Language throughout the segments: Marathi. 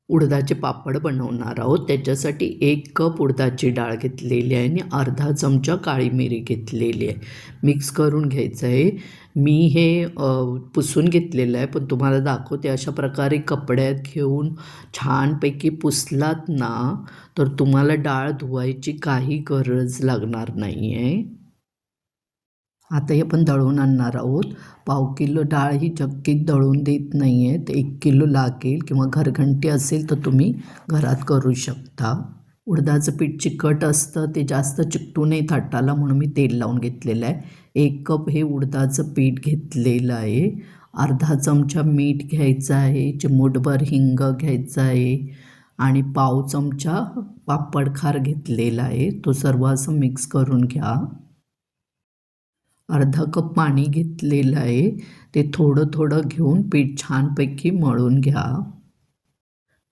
उडदाचे पापड बनवणार आहोत. त्याच्यासाठी 1 कप उडदाची डाळ घेतलेली आहे आणि अर्धा चमचा काळी मिरी घेतलेली आहे. मिक्स करून घ्यायचं आहे. मी हे पुसून घेतलेलं आहे, पण तुम्हाला दाखवते. अशा प्रकारे कपड्यात घेऊन छानपैकी पुसलात ना, तर तुम्हाला डाळ धुवायची काही गरज लागणार नाही आहे. आता हे आपण दळून आणणार आहोत. पाव किलो डाळ ही चक्कीत दळून देत नाही आहे. तर 1 किलो लागेल किंवा घरघंटी असेल तर तुम्ही घरात करू शकता. उडदाचं पीठ चिकट असतं, ते जास्त चिकटू नये थाटाला, म्हणून मी तेल लावून घेतलेलं आहे. 1 कप हे उडदाचं पीठ घेतलेलं आहे. अर्धा चमचा मीठ घ्यायचं आहे, चिमूटभर हिंग घ्यायचा आहे आणि पाव चमचा पापड खार घेतलेला आहे. तो सर्व असं मिक्स करून घ्या. अर्धा कप पाणी घेतलेलं आहे. ते थोडं थोडं घेऊन पीठ छानपैकी मळून घ्या.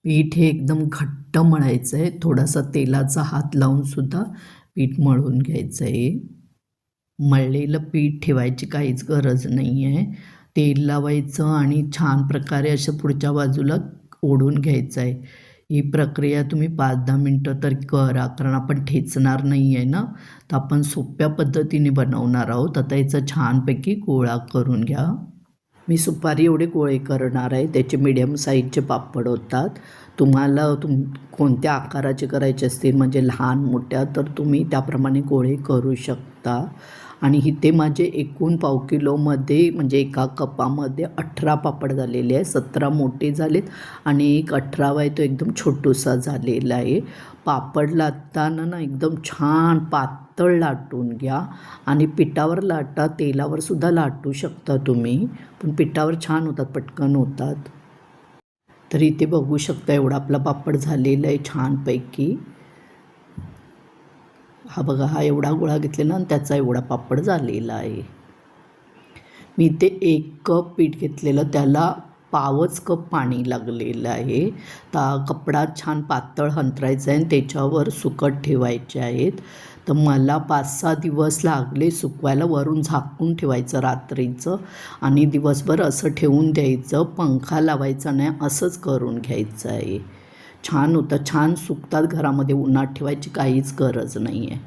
पीठ हे एकदम घट्ट मळायचं आहे. थोडासा तेलाचा हात लावूनसुद्धा पीठ मळून घ्यायचं आहे. मळलेलं पीठ ठेवायची काहीच गरज नाही आहे. तेल लावायचं आणि छान प्रकारे असं पुढच्या बाजूला ओढून घ्यायचं आहे. ही प्रक्रिया तुम्ही 5-10 मिनटं तर करा, कारण आपण ठेचणार नाही आहे ना, तर आपण सोप्या पद्धतीने बनवणार आहोत. आता याचा छानपैकी गोळा करून घ्या. मी सुपारी एवढे गोळे करणार आहे. त्याचे मीडियम साईजचे पापड होतात. तुम्हाला कोणत्या आकाराचे करायचे असतील, म्हणजे लहान मोठ्या, तर तुम्ही त्याप्रमाणे गोळे करू शकता. आणि इथे माझे एकूण पाव किलोमध्ये, म्हणजे एका कपामध्ये 18 पापड झालेले आहे. 17 मोठे झालेत आणि एक 18वा आहे तो एकदम छोटूसा झालेला आहे. पापड लाटताना ना एकदम छान पातळ लाटून घ्या आणि पिठावर लाटा, तेलावर सुद्धा लाटू शकता तुम्ही, पण पिठावर छान होतात, पटकन होतात. तर इथे बघू शकता एवढा आपला पापड झालेला आहे छानपैकी. हा बघा, हा एवढा गोळा घेतलेला आणि त्याचा एवढा पापड झालेला आहे. मी इथे 1 कप पीठ घेतलेलं, त्याला पावच कप पाणी लागलेलं आहे. कपडा छान पातळ अंथरायचा आहे आणि त्याच्यावर सुकत ठेवायचे आहेत. तर मला 5-6 दिवस लागले सुकवायला. वरून झाकून ठेवायचं रात्रीचं आणि दिवसभर असं ठेवून द्यायचं. पंखा लावायचा नाही, असंच करून घ्यायचं आहे. छान होतं, छान सुकतात घरामध्ये. उन्हात ठेवायची काहीच गरज नाही आहे.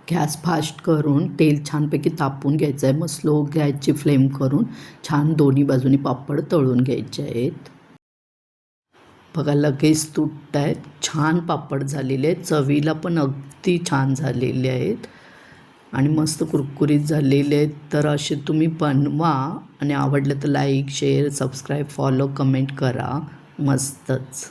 गॅस फास्ट करून तेल छानपैकी तापून घ्यायचं आहे. मग स्लो गॅसची फ्लेम करून छान दोन्ही बाजूनी पापड तळून घ्यायचे आहेत. बघा, लगेच तुटत आहेत. छान पापड झालेले आहेत. चवीला पण अगदी छान झालेले आहेत आणि मस्त कुरकुरीत झालेले आहेत. तर असे तुम्ही बनवा आणि आवडलं तर like, share, subscribe, follow, comment करा. मस्तच.